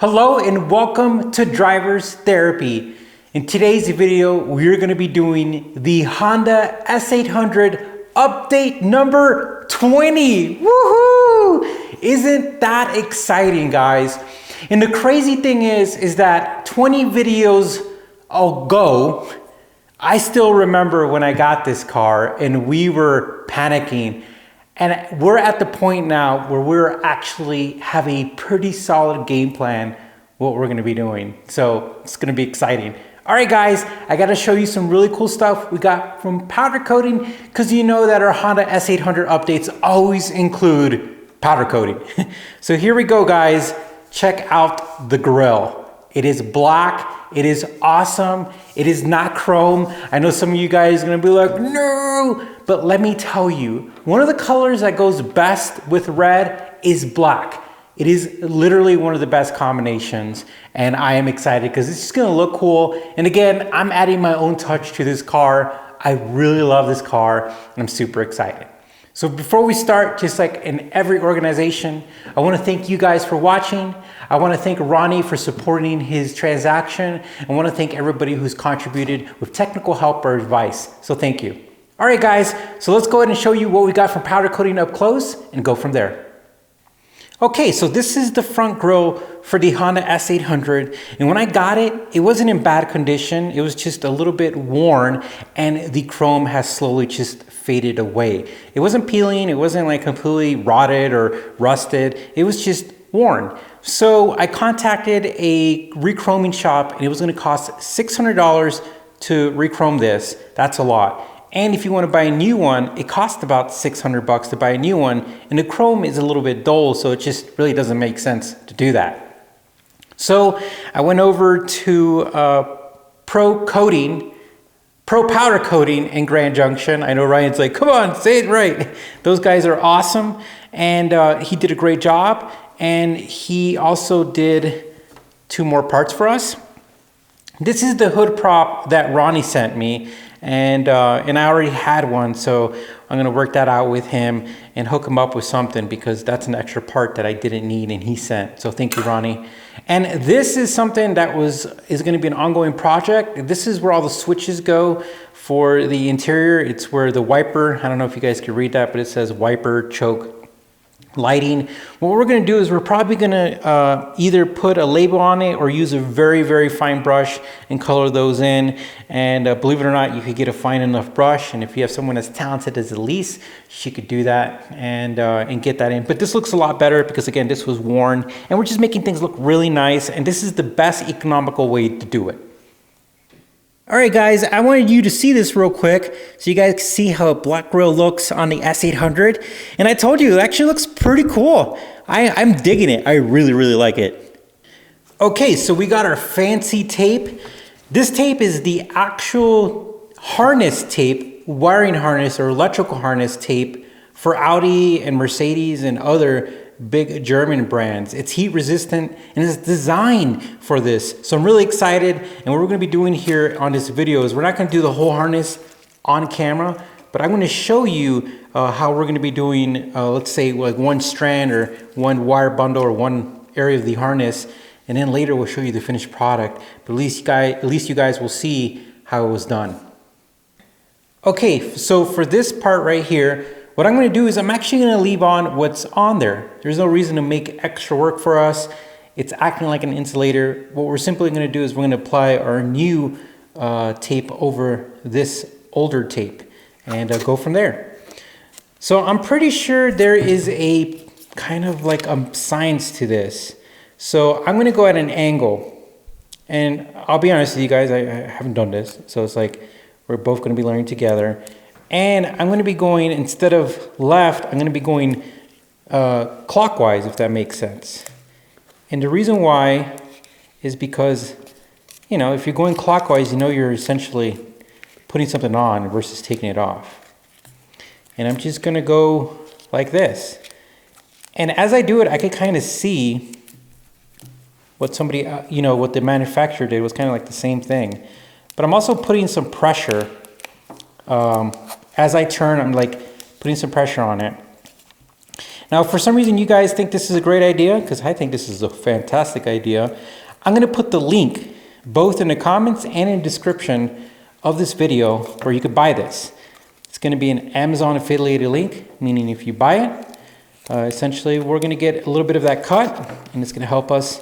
Hello and welcome to Driver's Therapy. In today's video, we're going to be doing the Honda S800 update number 20. Woohoo! Isn't that exciting, guys? And the crazy thing is that 20 videos ago, I still remember when I got this car and we were panicking. And we're at the point now where we're actually have a pretty solid game plan what we're gonna be doing. So it's gonna be exciting. All right, guys, I gotta show you some really cool stuff we got from powder coating, because you know that our Honda S800 updates always include powder coating. So here we go, guys. Check out the grille. It is black. It is awesome. It is not chrome. I know some of you guys are gonna be like, no, but let me tell you, one of the colors that goes best with red is black. It is literally one of the best combinations, and I am excited because it's just gonna look cool. And again, I'm adding my own touch to this car. I really love this car, and I'm super excited. So before we start, just like in every organization, I want to thank you guys for watching. I want to thank Ronnie for supporting his transaction. I want to thank everybody who's contributed with technical help or advice. So thank you. All right, guys, so let's go ahead and show you what we got from powder coating up close and go from there. Okay, so this is the front grille for the Honda S800. And when I got it, it wasn't in bad condition. It was just a little bit worn, and the chrome has slowly just faded away. It wasn't peeling. It wasn't like completely rotted or rusted. It was just worn. So I contacted a rechroming shop, and it was gonna cost $600 to rechrome this. That's a lot. And if you want to buy a new one, it costs about 600 bucks to buy a new one. And the chrome is a little bit dull, so it just really doesn't make sense to do that. So I went over to Pro Powder Coating in Grand Junction. I know Ryan's like, come on, say it right. Those guys are awesome. And he did a great job. And he also did 2 more parts for us. This is the hood prop that Ronnie sent me. And I already had one, so I'm gonna work that out with him and hook him up with something, because that's an extra part that I didn't need and he sent. So thank you, Ronnie. And this is something that is gonna be an ongoing project. This is where all the switches go for the interior. It's where the wiper, I don't know if you guys can read that, but it says wiper, choke, lighting. What we're going to do is we're probably going to either put a label on it or use a very, very fine brush and color those in. And believe it or not, you could get a fine enough brush. And if you have someone as talented as Elise, she could do that and get that in. But this looks a lot better because, again, this was worn. And we're just making things look really nice. And this is the best economical way to do it. All right, guys, I wanted you to see this real quick so you guys can see how a black grille looks on the S800. And I told you, it actually looks pretty cool. I'm digging it. I really, really like it. Okay, so we got our fancy tape. This tape is the actual harness tape, wiring harness or electrical harness tape for Audi and Mercedes and other big German brands. It's heat resistant and it's designed for this. So I'm really excited. And what we're going to be doing here on this video is we're not going to do the whole harness on camera, but I'm going to show you how we're going to be doing, let's say like one strand or one wire bundle or one area of the harness. And then later we'll show you the finished product. But at least you guys will see how it was done. Okay, so for this part right here, what I'm going to do is I'm actually going to leave on what's on there. There's no reason to make extra work for us. It's acting like an insulator. What we're simply going to do is we're going to apply our new tape over this older tape and go from there. So I'm pretty sure there is a kind of like a science to this. So I'm going to go at an angle. And I'll be honest with you guys, I haven't done this. So it's like we're both going to be learning together. And I'm going to be going, instead of left, I'm going to be going clockwise, if that makes sense. And the reason why is because, you know, if you're going clockwise, you know you're essentially putting something on versus taking it off. And I'm just going to go like this. And as I do it, I can kind of see what somebody, what the manufacturer did was kind of like the same thing. But I'm also putting some pressure. As I turn, I'm like putting some pressure on it. Now, if for some reason you guys think this is a great idea, because I think this is a fantastic idea, I'm going to put the link both in the comments and in the description of this video where you could buy this. It's going to be an Amazon affiliated link, meaning if you buy it, essentially we're going to get a little bit of that cut, and it's going to help us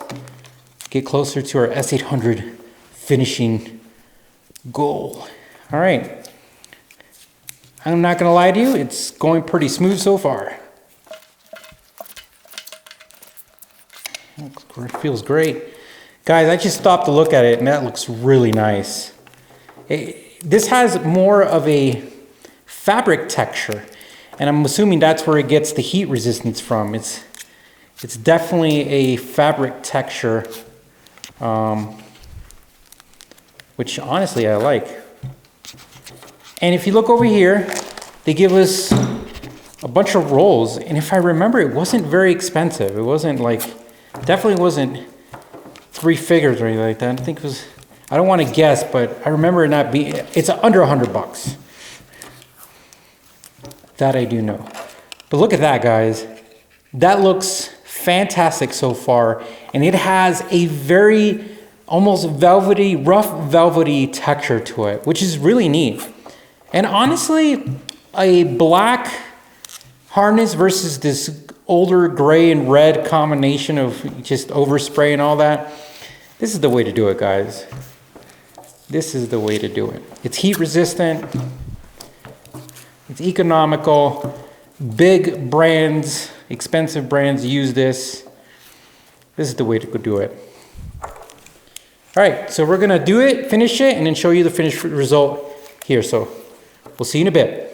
get closer to our S800 finishing goal. All right. I'm not going to lie to you, it's going pretty smooth so far. It feels great. Guys, I just stopped to look at it and that looks really nice. This has more of a fabric texture, and I'm assuming that's where it gets the heat resistance from. It's definitely a fabric texture, which honestly I like. And if you look over here, they give us a bunch of rolls, and if I remember, it wasn't very expensive. It wasn't like, definitely wasn't 3 figures or anything like that. I think it was, I don't want to guess, but I remember it not being, it's under $100. That I do know. But look at that, guys. That looks fantastic so far, and it has a very almost velvety, rough velvety texture to it, which is really neat. And honestly, a black harness versus this older gray and red combination of just overspray and all that, this is the way to do it, guys. This is the way to do it. It's heat resistant, it's economical. Big brands, expensive brands use this. This is the way to go do it. All right, so we're gonna do it, finish it, and then show you the finished result here. So we'll see you in a bit.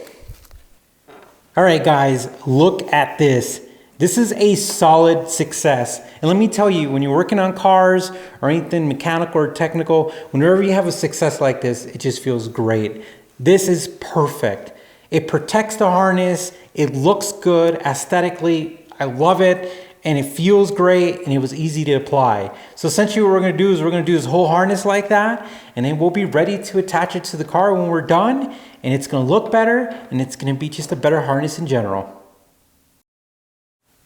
All right, guys, look at this. This is a solid success. And let me tell you, when you're working on cars or anything mechanical or technical, whenever you have a success like this, it just feels great. This is perfect. It protects the harness. It looks good aesthetically. I love it. And it feels great, and it was easy to apply. So essentially what we're gonna do is we're gonna do this whole harness like that, and then we'll be ready to attach it to the car when we're done, and it's gonna look better, and it's gonna be just a better harness in general.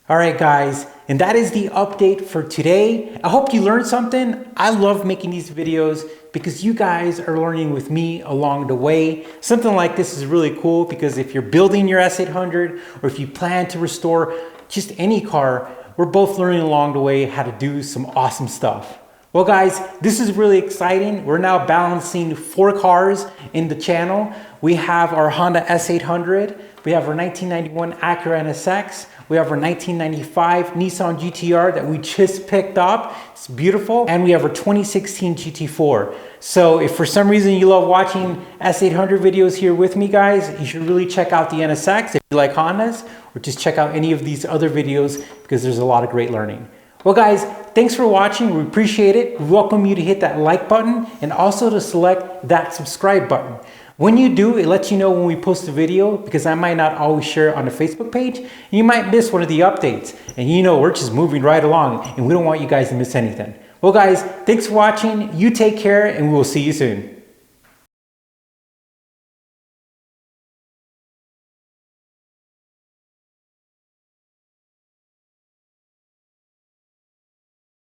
All right, guys, and that is the update for today. I hope you learned something. I love making these videos because you guys are learning with me along the way. Something like this is really cool because if you're building your S800 or if you plan to restore just any car, we're both learning along the way how to do some awesome stuff. Well, guys, this is really exciting. We're now balancing 4 cars in the channel. We have our Honda S800. We have our 1991 Acura NSX. We have our 1995 Nissan GTR that we just picked up. It's beautiful. And we have our 2016 GT4. So if for some reason you love watching S800 videos here with me, guys, you should really check out the NSX if you like Hondas, or just check out any of these other videos because there's a lot of great learning. Well, guys, thanks for watching. We appreciate it. We welcome you to hit that like button and also to select that subscribe button. When you do, it lets you know when we post a video because I might not always share it on the Facebook page. You might miss one of the updates. And you know, we're just moving right along and we don't want you guys to miss anything. Well, guys, thanks for watching. You take care and we will see you soon.